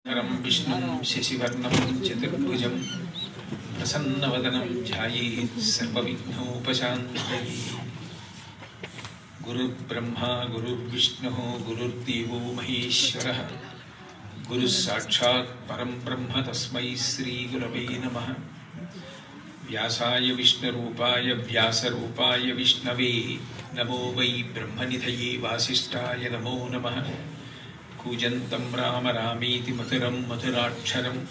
विष्णुं शशिवर्णं चतुर्भुजं प्रसन्नवदनं ध्यायेत् सर्वविघ्नोपशान्तये। गुरुर्ब्रह्मा गुरुर्विष्णुः गुरुर्देवो महेश्वरः गुरुः साक्षात् परं ब्रह्म तस्मै श्रीगुरवे नमः। व्यासाय विष्णुरूपाय व्यासरूपाय विष्णवे नमो वै ब्रह्मनिधये वासिष्ठाय नमो नमः। कूजन्तं राम रामेति मधुरं मधुराक्षरम्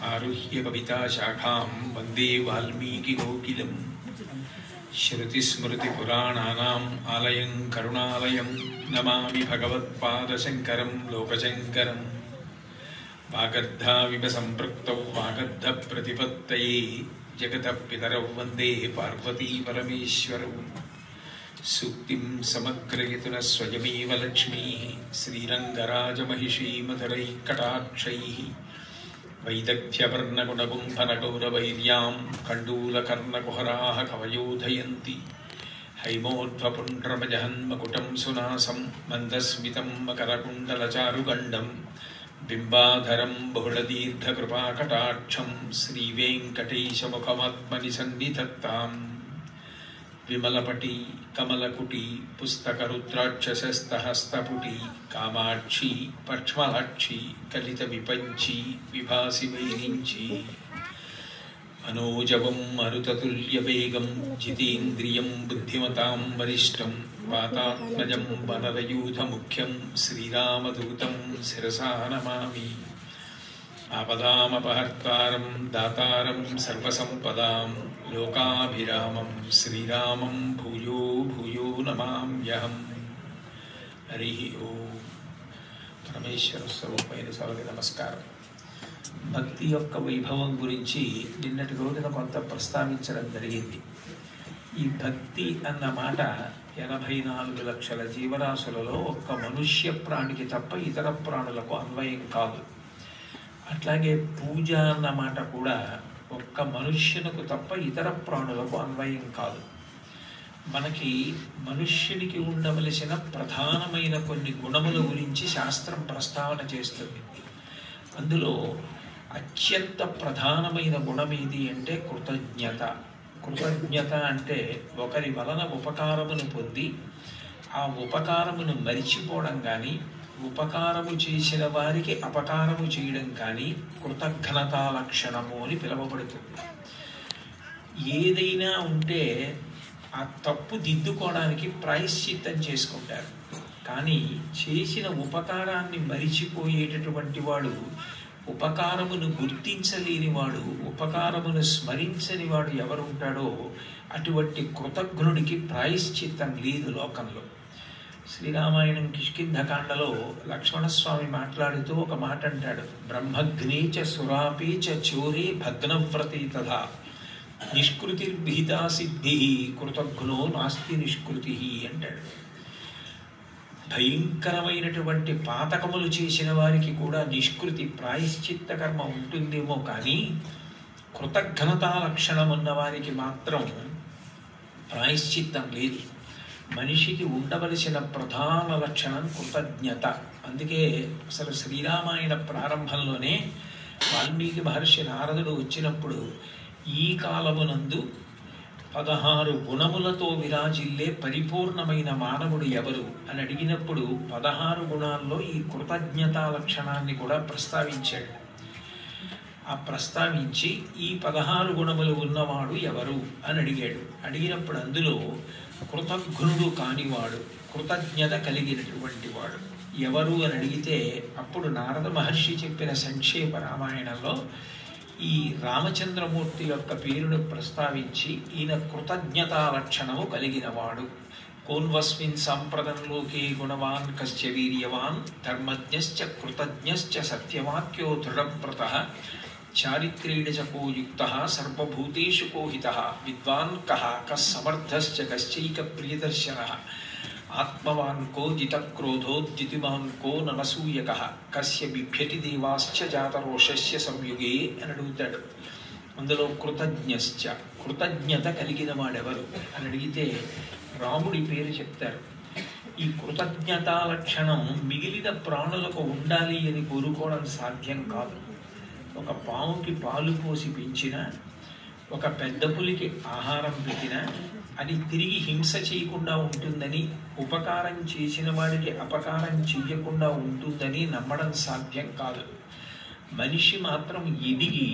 आरुह्य कविताशाखां वन्दे वाल्मीकिकोकिलं। श्रुतिस्मृतिपुराणानाम् आलयं करुणालयं नमामि भगवत्पादशङ्करं लोकशङ्करम्। वागर्धाविव सम्पृक्तौ वागर्धप्रतिपत्तये जगतः पितरौ वन्दे पार्वती परमेश्वरौ। सूक्तिं समग्रयतु न स्वयमेव लक्ष्मीः श्रीरङ्गराजमहिषी मधुरैकटाक्षैः। वैदग्ध्यवर्णगुणगुम्फनगौरवैर्यां कण्डूलकर्णकुहराः कवयोधयन्ति। हैमोध्वपुण्ड्रमजहन्मकुटं सुनासं मन्दस्मितं मकरकुण्डलचारुगण्डं बिम्बाधरं बहुलदीर्घकृपाकटाक्षं श्रीवेङ्कटेशमुखमात्मनि सन्निधत्ताम्। विमलपटी कमलकुटी पुस्तकरुद्राक्षसस्तहस्तपुटी कामाक्षी पक्ष्मलाक्षी कलितविपञ्ची विभासि वैरिञ्ची। मनोजवं मरुततुल्यवेगं जितेन्द्रियं बुद्धिमतां वरिष्ठं वातात्मजं वनरयूथमुख्यं श्रीरामदूतं शिरसा नमामि। आपदामपहर्तारं दातारं सर्वसम्पदां लोकाभिरामं श्रीरामं भूयो भूयो नमाम्यहम्। हरि ओम। परमेश्वर स्वरूपैన సర్వకి నమస్కారం। భక్తి యొక్క వైభవం గురించి నిన్నటి రోజున కొంత ప్రస్తావించడం జరిగింది। ఈ భక్తి అన్న మాట 84 లక్షల జీవరాశులలో ఒక్క మనుష్య ప్రాణికి తప్ప ఇతర ప్రాణులకు అన్వయం కాదు। అట్లాగే పూజ అన్న మాట కూడా ఒక్క మనుష్యునికి తప్ప ఇతర ప్రాణులకు అన్వయం కాదు। మనకి మనుష్యునికి ఉండవలసిన ప్రధానమైన కొన్ని గుణముల గురించి శాస్త్రం ప్రస్తావన చేస్తుంది। అందులో అత్యంత ప్రధానమైన గుణం ఏది అంటే కృతజ్ఞత। కృతజ్ఞత అంటే ఒకరి వలన ఉపకారమును పొంది ఆ ఉపకారమును మరిచిపోవడం కానీ ఉపకారము చేసిన వారికి అపకారము చేయడం కానీ కృతజ్ఞతా లక్షణము అని పిలువబడుతుంది। ఏదైనా ఉంటే ఆ తప్పు దిద్దుకోవడానికి ప్రాయశ్చిత్తం చేసుకుంటారు, కానీ చేసిన ఉపకారాన్ని మరిచిపోయేటటువంటి వాడు, ఉపకారమును గుర్తించలేని వాడు, ఉపకారమును స్మరించని వాడు ఎవరుంటాడో అటువంటి కృతజ్ఞుడికి ప్రాయశ్చిత్తం లేదు లోకంలో। శ్రీరామాయణం కిష్కింధకాండలో లక్ష్మణస్వామి మాట్లాడుతూ ఒక మాట అంటాడు, బ్రహ్మగ్నే చ సురాపే చ చోరే భగ్నవ్రతే తథా నిష్కృతిర్విహితా సిద్ధి కృతజ్ఞో నాస్తి నిష్కృతి అంటాడు। భయంకరమైనటువంటి పాతకములు చేసిన వారికి కూడా నిష్కృతి ప్రాయశ్చిత్త కర్మ ఉంటుందేమో కానీ కృతజ్ఞతా లక్షణం ఉన్న వారికి మాత్రం ప్రాయశ్చిత్తం లేదు। మనిషికి ఉండవలసిన ప్రధాన లక్షణం కృతజ్ఞత। అందుకే అసలు శ్రీరామాయణ ప్రారంభంలోనే వాల్మీకి మహర్షి నారదుడు వచ్చినప్పుడు ఈ కాలమునందు 16 గుణములతో విరాజిల్లే పరిపూర్ణమైన మానవుడు ఎవరు అని అడిగినప్పుడు 16 గుణాల్లో ఈ కృతజ్ఞతా లక్షణాన్ని కూడా ప్రస్తావించాడు। ఆ ప్రస్తావించి ఈ 16 గుణములు ఉన్నవాడు ఎవరు అని అడిగాడు। అడిగినప్పుడు అందులో కృతజ్ఞుడు కానివాడు, కృతజ్ఞత కలిగినటువంటి వాడు ఎవరు అని అడిగితే అప్పుడు నారద మహర్షి చెప్పిన సంక్షేప రామాయణంలో ఈ రామచంద్రమూర్తి యొక్క పేరును ప్రస్తావించి ఈయన కృతజ్ఞతా లక్షణము కలిగినవాడు। కోన్వస్మిన్ సాంప్రదం లోకే గుణవాన్ కశ్చ వీర్యవాన్ ధర్మజ్ఞశ్చ కృతజ్ఞశ్చ సత్యవాక్యో దృఢవ్రతః చారిత్రేణ చ కో యుక్తః సర్వభూతేషు కోహితః విద్వాన్ కః కః సమర్థశ్చ కశ్చైక ప్రియదర్శనః ఆత్మవాన్ కో జితక్రోధోద్యుతిమాన్ కో ననసూయకః కస్య బిభ్యతి దేవాశ్చ జాతరోషస్య సంయుగే అని అడుగుతాడు। అందులో కృతజ్ఞశ్చ కృతజ్ఞత కలిగిన వాడెవరు అని అడిగితే రాముడి పేరు చెప్తారు। ఈ కృతజ్ఞతా లక్షణం మిగిలిన ప్రాణులకు ఉండాలి అని కోరుకోవడం సాధ్యం కాదు. ఒక పాముకి పాలు పోసి పెంచినా, ఒక పెద్ద పులికి ఆహారం పెట్టినా అది తిరిగి హింస చేయకుండా ఉంటుందని, ఉపకారం చేసిన వాడికి అపకారం చేయకుండా ఉంటుందని నమ్మడం సాధ్యం కాదు. మనిషి మాత్రం ఎదిగి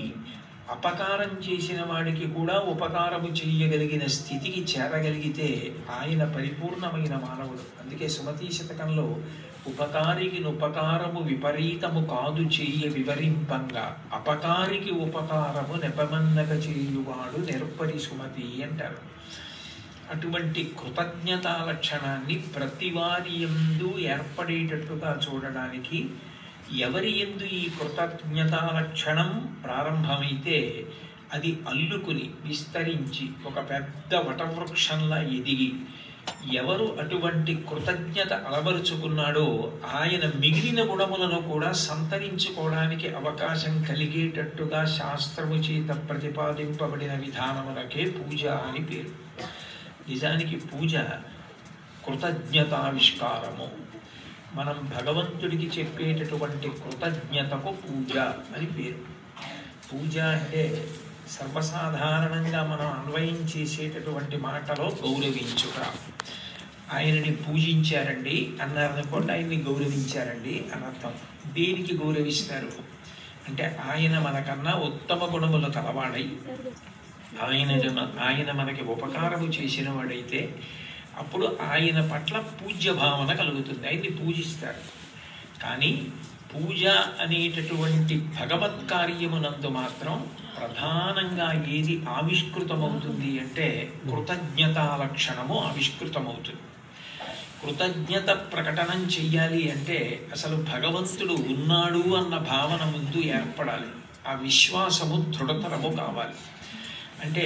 అపకారం చేసిన వాడికి కూడా ఉపకారము చేయగలిగిన స్థితికి చేరగలిగితే ఆయన పరిపూర్ణమైన మానవుడు. అందుకే సుమతీ శతకంలో ఉపకారికి ఉపకారము విపరీతము కాదు చేయ వివరింపంగా, అపకారికి ఉపకారము నెపమన్నక చేయువాడు నెర్పరి సుమతి అంటారు. అటువంటి కృతజ్ఞతా లక్షణాన్ని ప్రతి వారి యందు ఏర్పడేటట్టుగా చూడడానికి, ఎవరి యందు ఈ కృతజ్ఞతా లక్షణం ప్రారంభమైతే అది అల్లుకుని విస్తరించి ఒక పెద్ద వటవృక్షంలా ఎదిగి, ఎవరు అటువంటి కృతజ్ఞత అలవరుచుకున్నాడో ఆయన మిగిలిన గుణములను కూడా సంతరించుకోవడానికి అవకాశం కలిగేటట్టుగా శాస్త్రము చేత ప్రతిపాదింపబడిన విధానములకే పూజ అని పేరు. నిజానికి పూజ కృతజ్ఞతావిష్కారము. మనం భగవంతుడికి చెప్పేటటువంటి కృతజ్ఞతకు పూజ అని పేరు. పూజ అంటే సర్వసాధారణంగా మనం అన్వయం చేసేటటువంటి మాటలో గౌరవించుట. ఆయనని పూజించారండి అన్నారనుకోండి, ఆయన్ని గౌరవించారండి అని అర్థం. దేనికి గౌరవిస్తారు అంటే ఆయన మనకన్నా ఉత్తమ గుణములు కలవాడై ఆయన మనకి ఉపకారము చేసిన వాడైతే అప్పుడు ఆయన పట్ల పూజ్య భావన కలుగుతుంది, ఆయన్ని పూజిస్తారు. కానీ పూజ అనేటటువంటి భగవత్ కార్యమునందు మాత్రం ప్రధానంగా ఏది ఆవిష్కృతమవుతుంది అంటే కృతజ్ఞతా లక్షణము ఆవిష్కృతమవుతుంది. కృతజ్ఞత ప్రకటనం చెయ్యాలి అంటే అసలు భగవంతుడు ఉన్నాడు అన్న భావన ముందు ఏర్పడాలి. ఆ విశ్వాసము దృఢతరము కావాలి. అంటే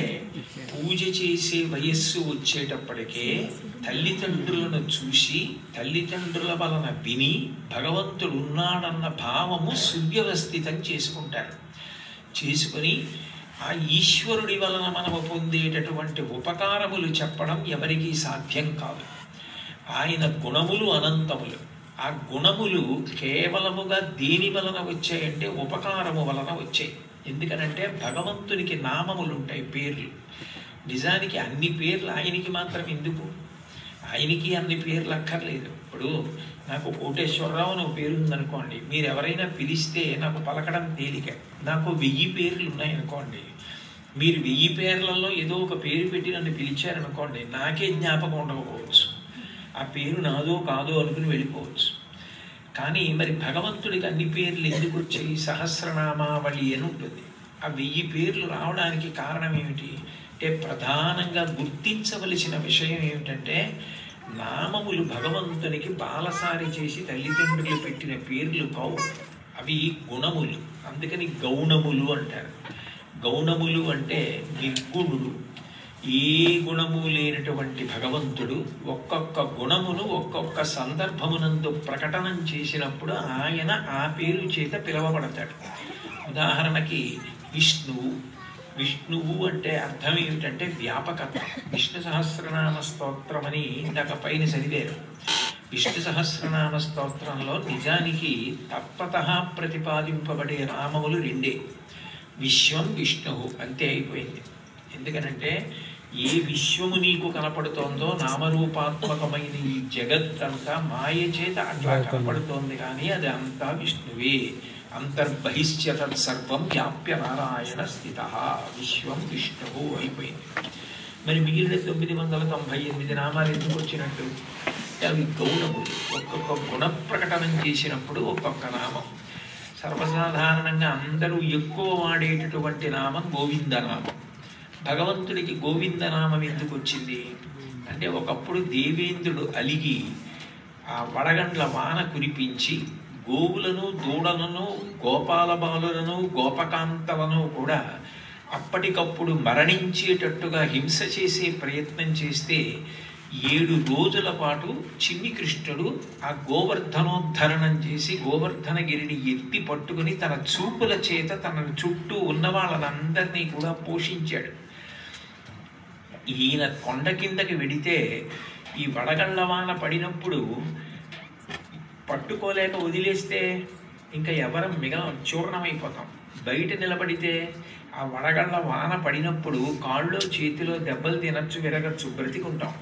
పూజ చేసే వయస్సు వచ్చేటప్పటికే తల్లిదండ్రులను చూసి, తల్లిదండ్రుల వలన విని భగవంతుడు ఉన్నాడన్న భావము సువ్యవస్థితం చేసుకుంటారు. చేసుకుని ఆ ఈశ్వరుడి వలన మనము పొందేటటువంటి ఉపకారములు చెప్పడం ఎవరికీ సాధ్యం కాదు. ఆయన గుణములు అనంతములు. ఆ గుణములు కేవలముగా దేని వలన వచ్చాయంటే ఉపకారము వలన వచ్చాయి. ఎందుకనంటే భగవంతునికి నామములు ఉంటాయి, పేర్లు. నిజానికి అన్ని పేర్లు ఆయనకి మాత్రం ఎందుకు? ఆయనకి అన్ని పేర్లు అక్కర్లేదు. ఇప్పుడు నాకు కోటేశ్వరరావు అని ఒక పేరు ఉందనుకోండి, మీరు ఎవరైనా పిలిస్తే నాకు పలకడం తేలిక. నాకు 1000 పేర్లు ఉన్నాయనుకోండి, మీరు 1000 పేర్లలో ఏదో ఒక పేరు పెట్టి నన్ను పిలిచారనుకోండి, నాకే జ్ఞాపకం ఉండకపోవచ్చు. ఆ పేరు నాదో కాదో అనుకుని వెళ్ళిపోవచ్చు. కానీ మరి భగవంతుడికి అన్ని పేర్లు ఎందుకు వచ్చాయి? సహస్రనామావళి అని ఉంటుంది. ఆ 1000 పేర్లు రావడానికి కారణం ఏమిటి అంటే ప్రధానంగా గుర్తించవలసిన విషయం ఏమిటంటే నామములు భగవంతునికి బాలసారి చేసి తల్లిదండ్రులు పెట్టిన పేర్లు కావు, అవి గుణములు. అందుకని గౌణములు అంటారు. గౌణములు అంటే నిర్గుణుడు. ఏ గుణము లేనటువంటి భగవంతుడు ఒక్కొక్క గుణమును ఒక్కొక్క సందర్భమునందు ప్రకటనం చేసినప్పుడు ఆయన ఆ పేరు చేత పిలవబడతాడు. ఉదాహరణకి విష్ణువు. విష్ణువు అంటే అర్థం ఏమిటంటే వ్యాపకత్వం. విష్ణు సహస్రనామ స్తోత్రం అని ఇందాక పైన చదివారు. విష్ణు సహస్రనామ స్తోత్రంలో నిజానికి తత్వతః ప్రతిపాదింపబడే నామములు 2. విశ్వం, విష్ణువు అంతే అయిపోయింది. ఎందుకనంటే ఏ విశ్వము నీకు కనపడుతోందో నామరూపాత్మకమైన ఈ జగత్తంతా మాయ చేత అట్లా కనపడుతోంది, కానీ అది అంతా విష్ణువే. అంతర్బహిశ్చ తత్సర్వం వ్యాప్య నారాయణ స్థిత. విశ్వం విష్ణువు అయిపోయింది. మరి మిగిలిన 998 నామాలు ఎందుకు వచ్చినట్టు? అవి గౌణములు. ఒక్కొక్క గుణ ప్రకటనం చేసినప్పుడు ఒక్కొక్క నామం. సర్వసాధారణంగా అందరూ ఎక్కువ వాడేటటువంటి నామం గోవిందనామం. భగవంతుడికి గోవిందనామం ఎందుకు వచ్చింది అంటే ఒకప్పుడు దేవేంద్రుడు అలిగి ఆ వడగండ్ల వాన కురిపించి గోవులను, దూడలను, గోపాల బాలులను, గోపకాంతలను కూడా అప్పటికప్పుడు మరణించేటట్టుగా హింస చేసే ప్రయత్నం చేస్తే 7 రోజుల పాటు చిన్ని కృష్ణుడు ఆ గోవర్ధనోద్ధరణం చేసి గోవర్ధనగిరిని ఎత్తి పట్టుకుని తన చూపుల చేత తన చుట్టూ ఉన్న వాళ్ళనందరినీ కూడా పోషించాడు. ఈయన కొండ కిందకి వెడితే ఈ వడగళ్ళ వాన పడినప్పుడు పట్టుకోలేక వదిలేస్తే ఇంకా ఎవరం చూర్ణమైపోతాం. బయట నిలబడితే ఆ వడగళ్ళ వాన పడినప్పుడు కాళ్ళు చేతిలో దెబ్బలు తినచ్చు, విరగచ్చు, బ్రతికుంటాం.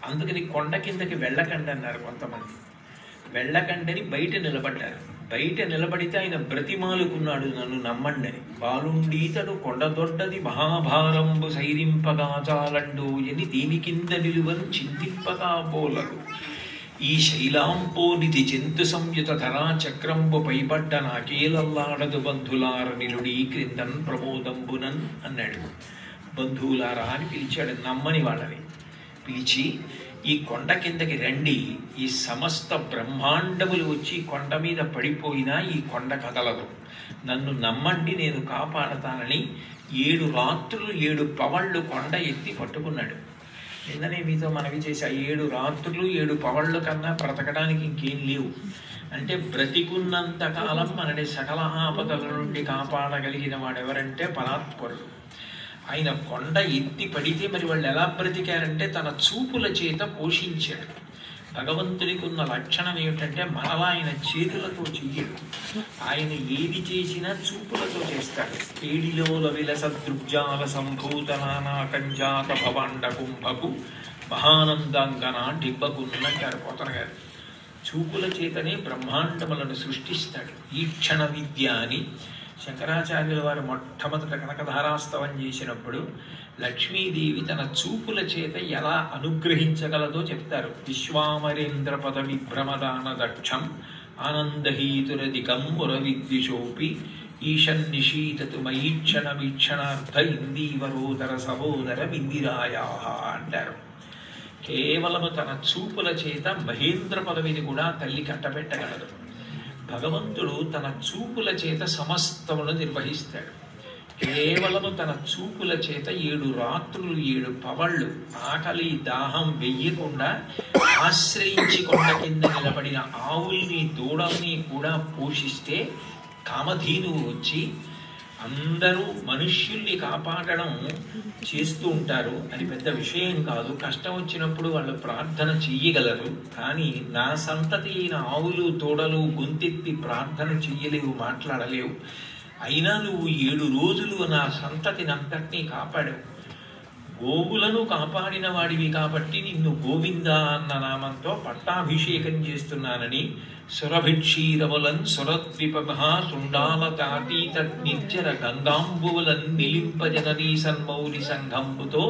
అందుకని కొండ కిందకి వెళ్ళకండి అన్నారు కొంతమంది. వెళ్ళకండని బయట నిలబడ్డారు. బయట నిలబడితే ఆయన బ్రతిమాలుకున్నాడు, నన్ను నమ్మండి అని. బాలుండీతడు కొండదొడ్డది మహాభారంబు సైరింపగా చాలండు ఎని దీని కింద నిలువను చింతింపగా పోలడు. ఈ శైలాంపోనిధి జంతు సంయుత ధరా చక్రంబు పైపడ్డ నాకేలల్లాడదు బంధులార నిలుడీ క్రిందన్ ప్రమోదంబునన్ అన్నాడు. బంధువులారా అని పిలిచాడు నమ్మని వాళ్ళని. పిలిచి ఈ కొండ కిందకి రండి, ఈ సమస్త బ్రహ్మాండములు వచ్చి కొండ మీద పడిపోయినా ఈ కొండ కదలదు, నన్ను నమ్మండి, నేను కాపాడతానని 7 రాత్రులు 7 పవళ్ళు కొండ ఎత్తి పట్టుకున్నాడు. నిన్ననే మీతో మనవి చేసి 7 రాత్రులు 7 పవళ్ళ కన్నా బ్రతకడానికి ఇంకేం లేవు. అంటే బ్రతికున్నంత కాలం మనని సకల ఆపదల నుండి కాపాడగలిగిన వాడెవరంటే పరాత్పరుడు. ఆయన కొండ ఎత్తి పడితే మరి వాళ్ళు ఎలా బ్రతికారంటే తన చూపుల చేత పోషించాడు. భగవంతుడికి ఉన్న లక్షణం ఏమిటంటే మనలా ఆయన చేతులతో చెయ్యడు. ఆయన ఏది చేసినా చూపులతో చేస్తాడు. ఏడిలోల విలస దృగ్జాల సంభూతనానా కంజాత భవాండ కుంభకు మహానందాంగన డిబ్బకున్నట్టారు పోతన గారు. చూపుల చేతనే బ్రహ్మాండములను సృష్టిస్తాడు. ఈ క్షణ విద్య అని శంకరాచార్యుల వారు మొట్టమొదట కనకధారాస్తవం చేసినప్పుడు లక్ష్మీదేవి తన చూపుల చేత ఎలా అనుగ్రహించగలదో చెప్తారు. విశ్వామరేంద్ర పద విభ్రమదాన దక్షం ఆనందహీతురధికం మురవిద్విషోపి ఈశన్ నిశీతతు మయీక్షణ వీక్షణార్థ ఇందీవరోదర సహోదర ఇందిరాయా అంటారు. కేవలము తన చూపుల చేత మహేంద్ర పదవిని కూడా తల్లి కట్టబెట్టగలదు. భగవంతుడు తన చూపుల చేత సమస్తమును నిర్వహిస్తాడు. కేవలము తన చూపుల చేత 7 రాత్రులు 7 పవళ్ళు ఆకలి దాహం వెయ్యకుండా ఆశ్రయించి కొండ కింద నిలబడిన ఆవుల్ని దూడల్ని కూడా పోషిస్తే కామధేనువు వచ్చి అందరూ మనుష్యుల్ని కాపాడడం చేస్తూ ఉంటారు. అది పెద్ద విషయం కాదు. కష్టం వచ్చినప్పుడు వాళ్ళు ప్రార్థన చెయ్యగలరు. కానీ నా సంతతి అయిన ఆవులు తోడలు గొంతెత్తి ప్రార్థన చెయ్యలేవు, మాట్లాడలేవు. అయినా నువ్వు 7 రోజులు నా సంతతిని అంతటినీ కాపాడావు. గోవులను కాపాడిన వాడివి కాబట్టి నిన్ను గోవింద అన్న నామంతో పట్టాభిషేకం చేస్తున్నానని సురభిక్షీరములన్ సురద్విపమహా సుండాల తాతీత నిర్జర గంగాంబువులన్ నిలింపజననీ సన్మౌరి సంఘంబుతో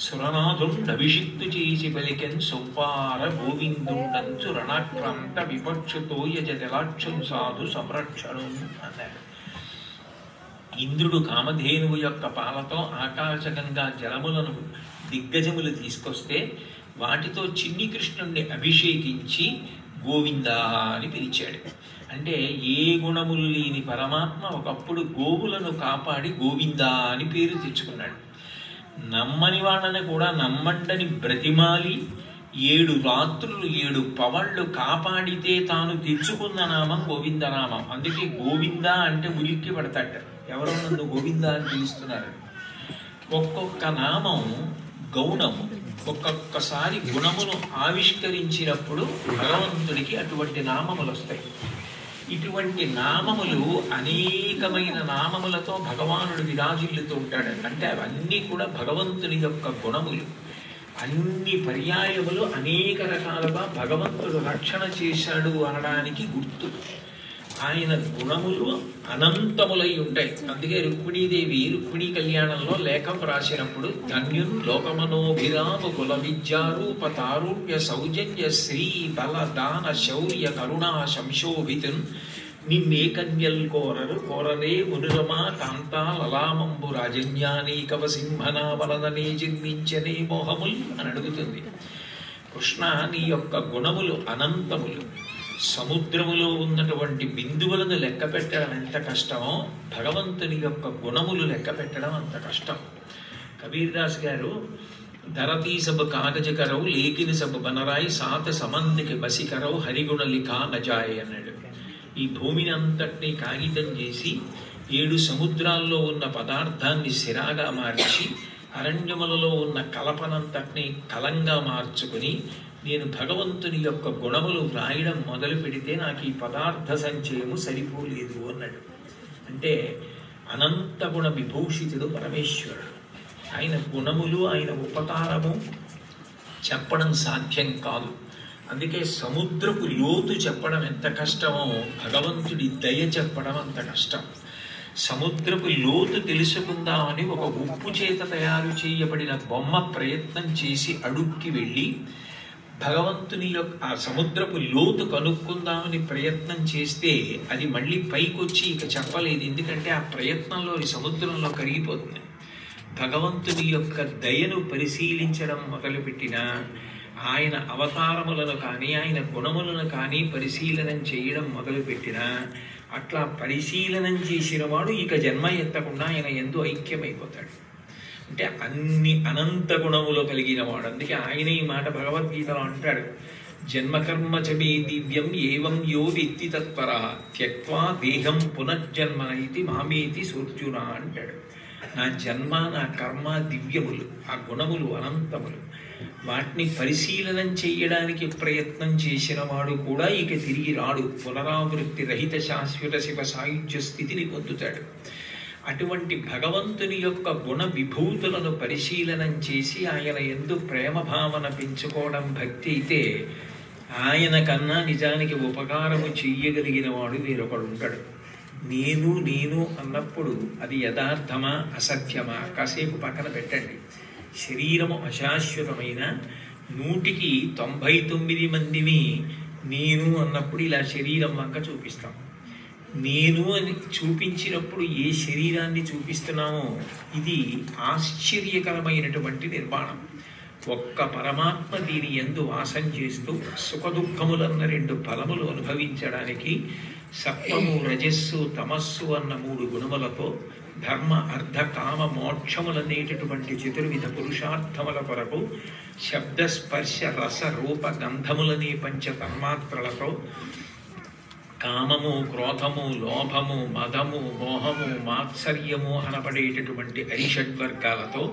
సురనాథుండభిషిక్తు చేసి పలికెన్ సొంపార గోవిందుండంచు రణాక్రాంత విపక్షుతో యజలాక్షం సాధు సంరక్షణం అన్నాడు. ఇంద్రుడు కామధేనువు యొక్క పాలతో ఆకాశగంగా జలములను దిగ్గజములు తీసుకొస్తే వాటితో చిన్ని కృష్ణుణ్ణి అభిషేకించి గోవిందా అని పిలిచాడు. అంటే ఏ గుణములు లేని పరమాత్మ ఒకప్పుడు గోవులను కాపాడి గోవిందా అని పేరు తెచ్చుకున్నాడు. నమ్మని వాళ్ళని కూడా నమ్మండని బ్రతిమాలి 7 రాత్రులు 7 పవళ్ళు కాపాడితే తాను తెచ్చుకున్న నామం గోవిందనామం. అందుకే గోవింద అంటే ఉలిక్కి పడతాడు. ఎవరో నన్ను గోవింద అని పిలుస్తున్నారు. ఒక్కొక్క నామం గౌణము, ఒక్కొక్కసారి గుణమును ఆవిష్కరించినప్పుడు భగవంతుడికి అటువంటి నామములు వస్తాయి. ఇటువంటి నామములు అనేకమైన నామములతో భగవానుడు విరాజిల్లుతూ ఉంటాడు. అంటే అవన్నీ కూడా భగవంతుని యొక్క గుణములు. అన్ని పర్యాయములు అనేక రకాలుగా భగవంతుడు రక్షణ చేశాడు అనడానికి గుర్తు. ఆయన గుణములు అనంతములై ఉంటాయి. అందుకే రుక్మిణీదేవి రుక్మిణీ కళ్యాణంలో లేఖం రాసినప్పుడు ధన్యున్ లోకమనోభిరామ కుల విద్యారూప తారుణ్య సౌజన్య శ్రీ బల దాన శౌర్య కరుణా సంశోభితున్ నిన్నే కన్యల్ కోరరే మునురమా కాంతా లలామంబు రాజన్యానేకవ సింహనావలననే జన్మించనే మోహముల్ అని అడుగుతుంది. కృష్ణ నీ యొక్క గుణములు అనంతములు. సముద్రములో ఉన్నటువంటి బిందువులను లెక్క పెట్టడం ఎంత కష్టమో భగవంతుని యొక్క గుణములు లెక్క పెట్టడం అంత కష్టం. కబీర్ దాస్ గారు ధరతీ సబ్ కాగజ కరవు లేకిని సబ్ బనరాయి సాత సమందికి బసి కరవు హరిగుణ లిఖా నజాయ్ అన్నాడు. ఈ భూమిని అంతటినీ కాగితం చేసి 7 సముద్రాల్లో ఉన్న పదార్థాన్ని సిరాగా మార్చి అరణ్యములలో ఉన్న కలపనంతటిని కలంగా మార్చుకుని నేను భగవంతుని యొక్క గుణములు వ్రాయడం మొదలు పెడితే నాకు ఈ పదార్థ సంచయము సరిపోలేదు అన్నాడు. అంటే అనంత గుణ విభూషితుడు పరమేశ్వరుడు. ఆయన గుణములు ఆయన ఉపకారము చెప్పడం సాధ్యం కాదు. అందుకే సముద్రపు లోతు చెప్పడం ఎంత కష్టమో భగవంతుడి దయ చెప్పడం అంత కష్టం. సముద్రపు లోతు తెలుసుకుందామని ఒక ఉప్పు చేత తయారు చేయబడిన బొమ్మ ప్రయత్నం చేసి అడుక్కి వెళ్ళి భగవంతుని యొక్క ఆ సముద్రపు లోతు కనుక్కుందామని ప్రయత్నం చేస్తే అది మళ్ళీ పైకొచ్చి ఇక చెప్పలేదు. ఎందుకంటే ఆ ప్రయత్నంలో సముద్రంలో కరిగిపోతుంది. భగవంతుని యొక్క దయను పరిశీలించడం మొదలుపెట్టిన ఆయన అవతారములను కానీ ఆయన గుణములను కానీ పరిశీలనం చేయడం మొదలుపెట్టిన అట్లా పరిశీలనం చేసిన వాడు ఇక జన్మ ఎత్తకుండా ఆయన ఎందు ఐక్యమైపోతాడు. అంటే అన్ని అనంత గుణములు కలిగిన వాడు. అందుకే ఆయన ఈ మాట భగవద్గీతలో అంటాడు, జన్మకర్మ చమే దివ్యం ఏవం యో విత్తి తత్పర త్యక్వా దేహం పునర్జన్మ ఇది మామేతి సూర్యున అంటాడు. నా జన్మ నా కర్మ దివ్యములు, ఆ గుణములు అనంతములు. వాటిని పరిశీలనం చేయడానికి ప్రయత్నం చేసిన వాడు కూడా ఇక తిరిగి రాడు. పునరావృత్తి రహిత శాశ్వత శివ సాయుధ్య స్థితిని పొందుతాడు. అటువంటి భగవంతుని యొక్క గుణ విభూతులను పరిశీలనం చేసి ఆయన యందు ప్రేమ భావన పెంచుకోవడం భక్తి అయితే, ఆయన కన్నా నిజానికి ఉపకారము చెయ్యగలిగిన వాడు వేరొకడు ఉంటాడు. నేను నేను అన్నప్పుడు అది యథార్థమా అసత్యమా కాసేపు పక్కన పెట్టండి. శరీరము అశాశ్వతమైన 100కి 99 మందిని నేను అన్నప్పుడు ఇలా శరీరం వంక చూపిస్తాం. నేను అని చూపించినప్పుడు ఏ శరీరాన్ని చూపిస్తున్నామో ఇది ఆశ్చర్యకరమైనటువంటి నిర్మాణం. ఒక్క పరమాత్మ దీని యందు వాసం చేస్తూ సుఖదుఖములన్న 2 ఫలములు అనుభవించడానికి సత్వము రజస్సు తమస్సు అన్న 3 గుణములతో ధర్మ అర్థ కామ మోక్షములనేటటువంటి 4 పురుషార్థముల కొరకు శబ్ద స్పర్శ రస రూప గంధములనే 5 తన్మాత్రలతో కామము క్రోధము లోభము మదము మోహము మాత్సర్యము అనబడేటటువంటి అరిషడ్వర్గాలతో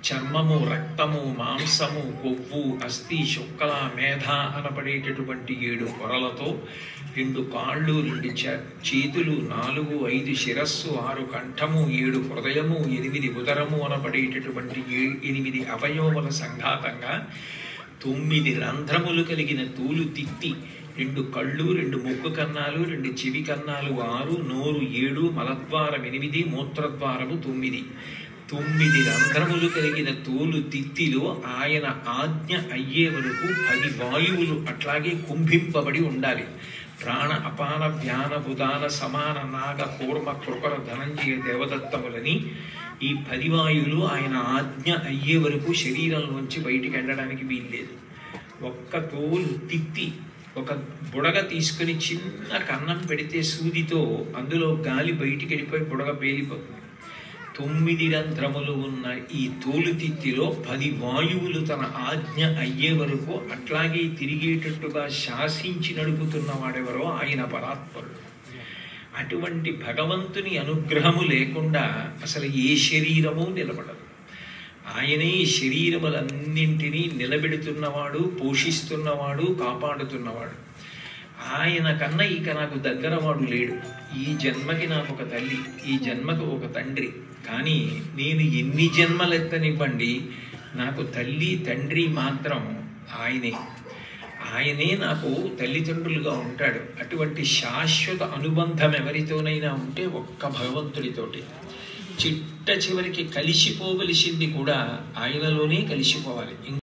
చర్మము రక్తము మాంసము కొవ్వు అస్థి శుక్ల మేధ అనబడేటటువంటి 7 పొరలతో 2 కాళ్ళు 2 చేతులు 4 5 శిరస్సు 6 కంఠము 7 హృదయము 8 ఉదరము అనబడేటటువంటి 8 అవయవముల సంఘాతంగా 9 రంధ్రములు కలిగిన తూలు తిత్తి 2 కళ్ళు 2 ముక్కు కన్నాలు 2 చెవి కన్నాలు 6 నోరు 7 మలద్వారం 8 మూత్రద్వారము 9 రంధ్రములు కలిగిన తోలు తిత్తిలో ఆయన ఆజ్ఞ అయ్యే వరకు 10 వాయువులు అట్లాగే కుంభింపబడి ఉండాలి. ప్రాణ అపాన వ్యాన బుధాన సమాన నాగ కూర్మ కృపర ధనంజయ దేవదత్తములని ఈ 10 వాయువులు ఆయన ఆజ్ఞ అయ్యే వరకు శరీరంలోంచి బయటికి వెళ్ళడానికి వీల్లేదు. ఒక్క తోలు తిత్తి ఒక బుడగ తీసుకుని చిన్న కన్నం పెడితే సూదితో అందులో గాలి బయటికి వెళ్ళిపోయి బుడగ పేలిపోతుంది. 9 రంధ్రములు ఉన్న ఈ తోలుతిత్తిలో 10 వాయువులు తన ఆజ్ఞ అయ్యే వరకు అట్లాగే తిరిగేటట్టుగా శాసించి నడుపుతున్న వాడెవరో ఆయన పరాత్పరుడు. అటువంటి భగవంతుని అనుగ్రహము లేకుండా అసలు ఏ శరీరము నిలబడదు. ఆయనే ఈ శరీరములన్నింటినీ నిలబెడుతున్నవాడు, పోషిస్తున్నవాడు, కాపాడుతున్నవాడు. ఆయన కన్నా ఇక నాకు దగ్గరవాడు లేడు. ఈ జన్మకి నాకు ఒక తల్లి, ఈ జన్మకు ఒక తండ్రి. కానీ నేను ఎన్ని జన్మలెత్తనివ్వండి నాకు తల్లి తండ్రి మాత్రం ఆయనే నాకు తల్లిదండ్రులుగా ఉంటాడు. అటువంటి శాశ్వత అనుబంధం ఎవరితోనైనా ఉంటే ఒక్క భగవంతుడితోటి. చిట్ట చివరికి కలిసిపోవలసింది కూడా ఆయనలోనే కలిసిపోవాలి.